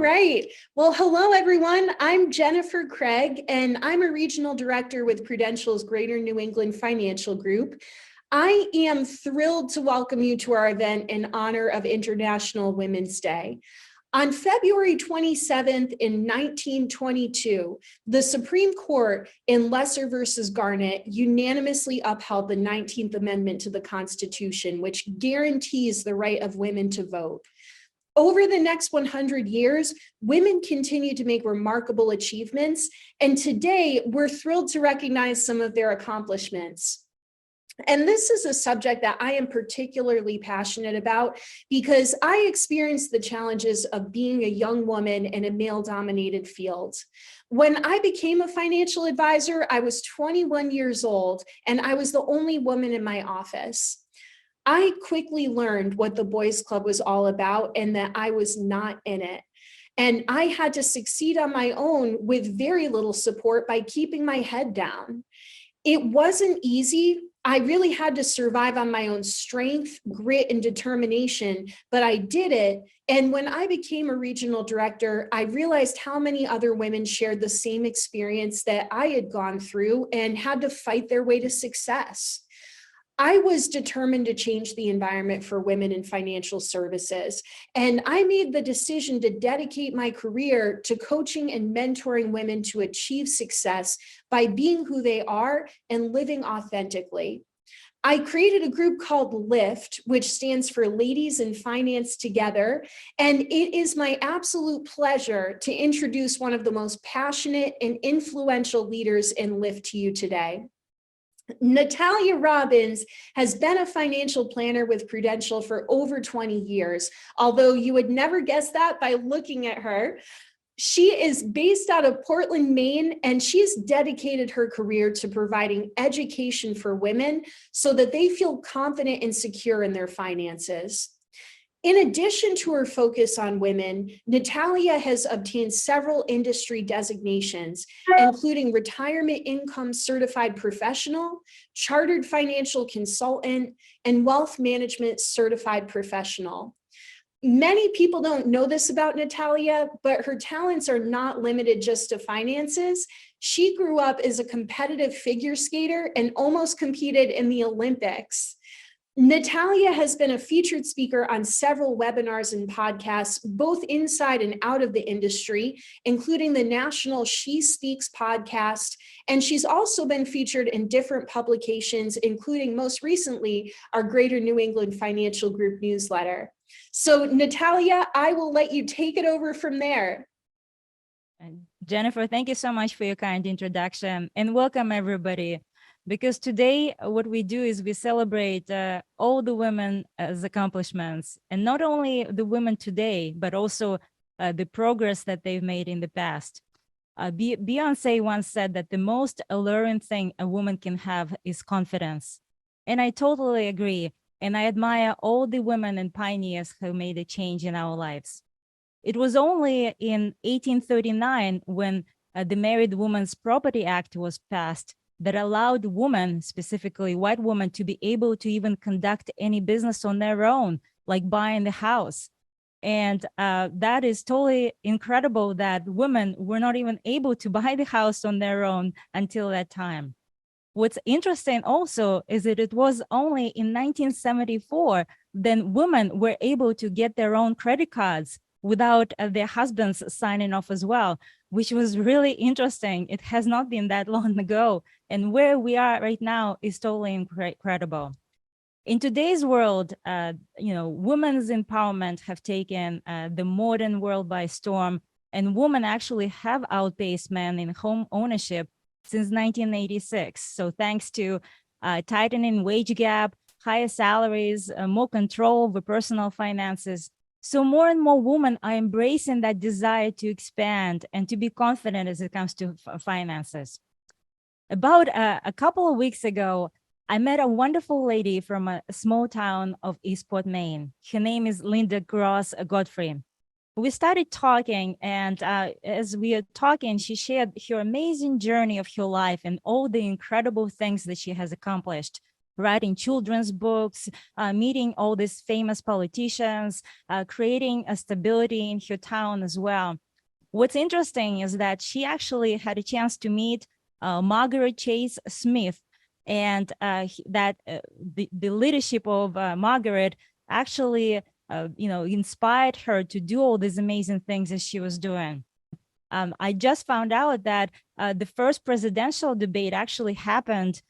right. Well, hello, everyone. I'm Jennifer Craig, and I'm a regional director with Prudential's Greater New England Financial Group. I am thrilled to welcome you to our event in honor of International Women's Day. On February 27th in 1922, the Supreme Court in Lesser versus Garnett unanimously upheld the 19th Amendment to the Constitution, which guarantees the right of women to vote. Over the next 100 years, women continue to make remarkable achievements, and today we're thrilled to recognize some of their accomplishments. And this is a subject that I am particularly passionate about because I experienced the challenges of being a young woman in a male-dominated field. When I became a financial advisor, I was 21 years old, and I was the only woman in my office. I quickly learned what the Boys Club was all about and that I was not in it. And I had to succeed on my own with very little support by keeping my head down. It wasn't easy. I really had to survive on my own strength, grit, and determination, but I did it. And when I became a regional director, I realized how many other women shared the same experience that I had gone through and had to fight their way to success. I was determined to change the environment for women in financial services, and I made the decision to dedicate my career to coaching and mentoring women to achieve success by being who they are and living authentically. I created a group called LIFT, which stands for Ladies in Finance Together, and it is my absolute pleasure to introduce one of the most passionate and influential leaders in LIFT to you today. Natalya Robbins has been a financial planner with Prudential for over 20 years, although you would never guess that by looking at her. She is based out of Portland, Maine, and she's dedicated her career to providing education for women so that they feel confident and secure in their finances. In addition to her focus on women, Natalya has obtained several industry designations, including Retirement Income Certified Professional, Chartered Financial Consultant, and Wealth Management Certified Professional. Many people don't know this about Natalya, but her talents are not limited just to finances. She grew up as a competitive figure skater and almost competed in the Olympics. Natalya has been a featured speaker on several webinars and podcasts, both inside and out of the industry, including the national She Speaks podcast. And she's also been featured in different publications, including most recently our Greater New England Financial Group newsletter. So Natalya, I will let you take it over from there. Jennifer, thank you so much for your kind introduction, and welcome everybody. Because today what we do is we celebrate all the women as accomplishments, and not only the women today, but also the progress that they've made in the past. Beyonce once said that the most alluring thing a woman can have is confidence. And I totally agree. And I admire all the women and pioneers who made a change in our lives. It was only in 1839 when the Married Women's Property Act was passed that allowed women, specifically white women, to be able to even conduct any business on their own, like buying the house. And that is totally incredible that women were not even able to buy the house on their own until that time. What's interesting also is that it was only in 1974 then women were able to get their own credit cards without their husbands signing off as well, which was really interesting. It has not been that long ago. And where we are right now is totally incredible. In today's world, women's empowerment have taken the modern world by storm, and women actually have outpaced men in home ownership since 1986. So thanks to tightening wage gap, higher salaries, more control over personal finances. So more and more women are embracing that desire to expand and to be confident as it comes to finances. About a couple of weeks ago, I met a wonderful lady from a small town of Eastport, Maine. Her name is Linda Gross Godfrey. We started talking, and as we are talking, she shared her amazing journey of her life and all the incredible things that she has accomplished. writing children's books, meeting all these famous politicians, creating a stability in her town as well. What's interesting is that she actually had a chance to meet Margaret Chase Smith, and the leadership of Margaret actually inspired her to do all these amazing things that she was doing. I just found out that the first presidential debate actually happened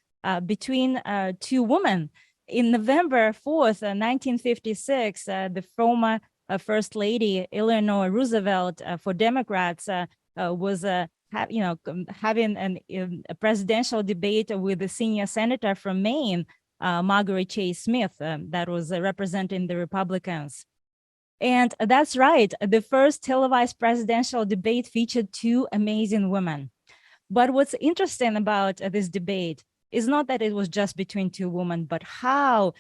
between two women. In November 4th, 1956, the former First Lady Eleanor Roosevelt for Democrats was having a presidential debate with the senior senator from Maine, Margaret Chase Smith, that was representing the Republicans. And that's right, the first televised presidential debate featured two amazing women. But what's interesting about this debate is not that it was just between two women, but how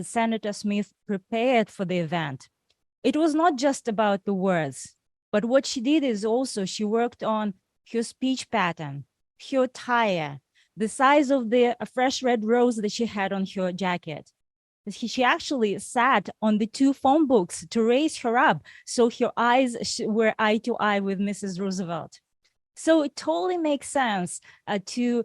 Senator Smith prepared for the event. It was not just about the words, but what she did is also she worked on her speech pattern, her attire, the size of the fresh red rose that she had on her jacket. She actually sat on the two phone books to raise her up so her eyes were eye to eye with Mrs. Roosevelt. So it totally makes sense to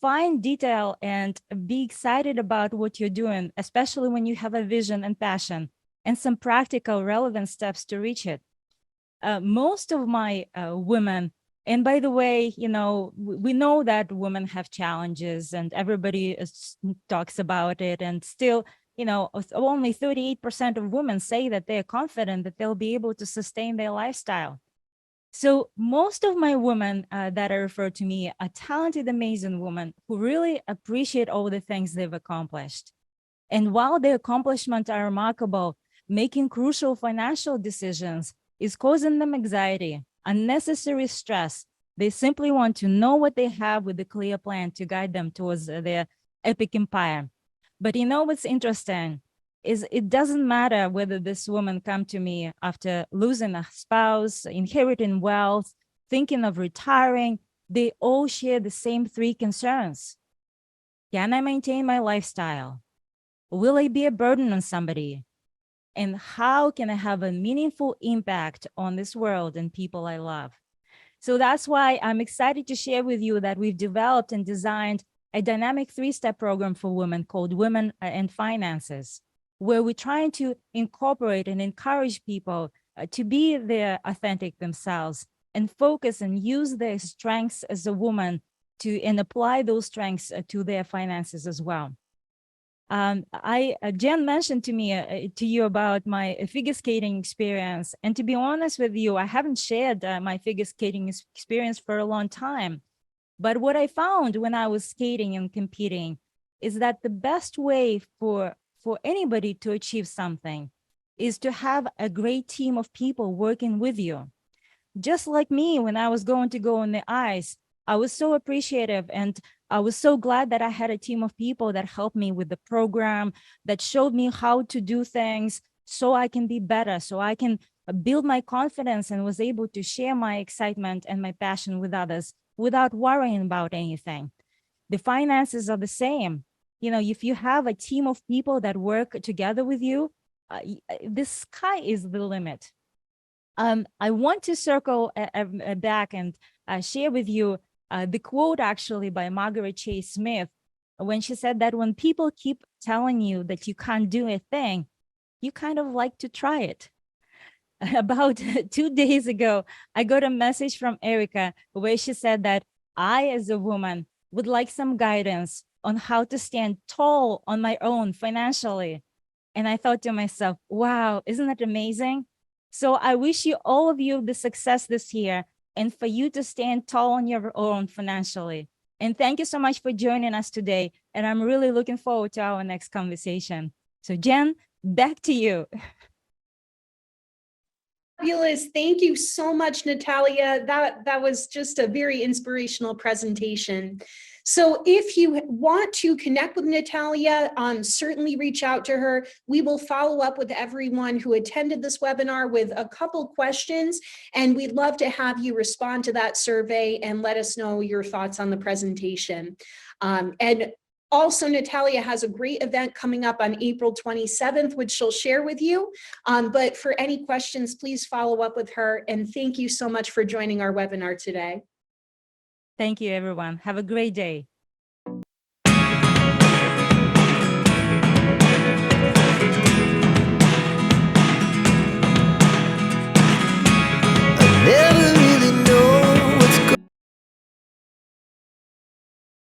find detail and be excited about what you're doing, especially when you have a vision and passion and some practical relevant steps to reach it. Most of my women, and by the way, we know that women have challenges and everybody talks about it, and still, only 38% of women say that they're confident that they'll be able to sustain their lifestyle. So most of my women that are referred to me are talented, amazing women who really appreciate all the things they've accomplished. And while their accomplishments are remarkable, making crucial financial decisions is causing them anxiety, unnecessary stress. They simply want to know what they have with a clear plan to guide them towards their epic empire. But what's interesting is it doesn't matter whether this woman come to me after losing a spouse, inheriting wealth, thinking of retiring, they all share the same three concerns. Can I maintain my lifestyle? Will I be a burden on somebody? And how can I have a meaningful impact on this world and people I love? So that's why I'm excited to share with you that we've developed and designed a dynamic three-step program for women called Women and Finances, where we're trying to incorporate and encourage people to be their authentic themselves and focus and use their strengths as a woman and apply those strengths to their finances as well. Jen mentioned to you about my figure skating experience. And to be honest with you, I haven't shared my figure skating experience for a long time. But what I found when I was skating and competing is that the best way for anybody to achieve something is to have a great team of people working with you. Just like me, when I was going to go on the ice, I was so appreciative and I was so glad that I had a team of people that helped me with the program, that showed me how to do things so I can be better, so I can build my confidence and was able to share my excitement and my passion with others without worrying about anything. The finances are the same. If you have a team of people that work together with you, the sky is the limit. I want to circle back and share with you the quote actually by Margaret Chase Smith, when she said that when people keep telling you that you can't do a thing, you kind of like to try it. About 2 days ago, I got a message from Erica where she said that I, as a woman, would like some guidance on how to stand tall on my own financially. And I thought to myself, wow, isn't that amazing? So I wish you, all of you, the success this year and for you to stand tall on your own financially. And thank you so much for joining us today. And I'm really looking forward to our next conversation. So Jen, back to you. Fabulous. Thank you so much, Natalya. That was just a very inspirational presentation. So if you want to connect with Natalya, certainly reach out to her. We will follow up with everyone who attended this webinar with a couple questions, and we'd love to have you respond to that survey and let us know your thoughts on the presentation. And Also, Natalya has a great event coming up on April 27th, which she'll share with you. But for any questions, please follow up with her. And thank you so much for joining our webinar today. Thank you, everyone. Have a great day.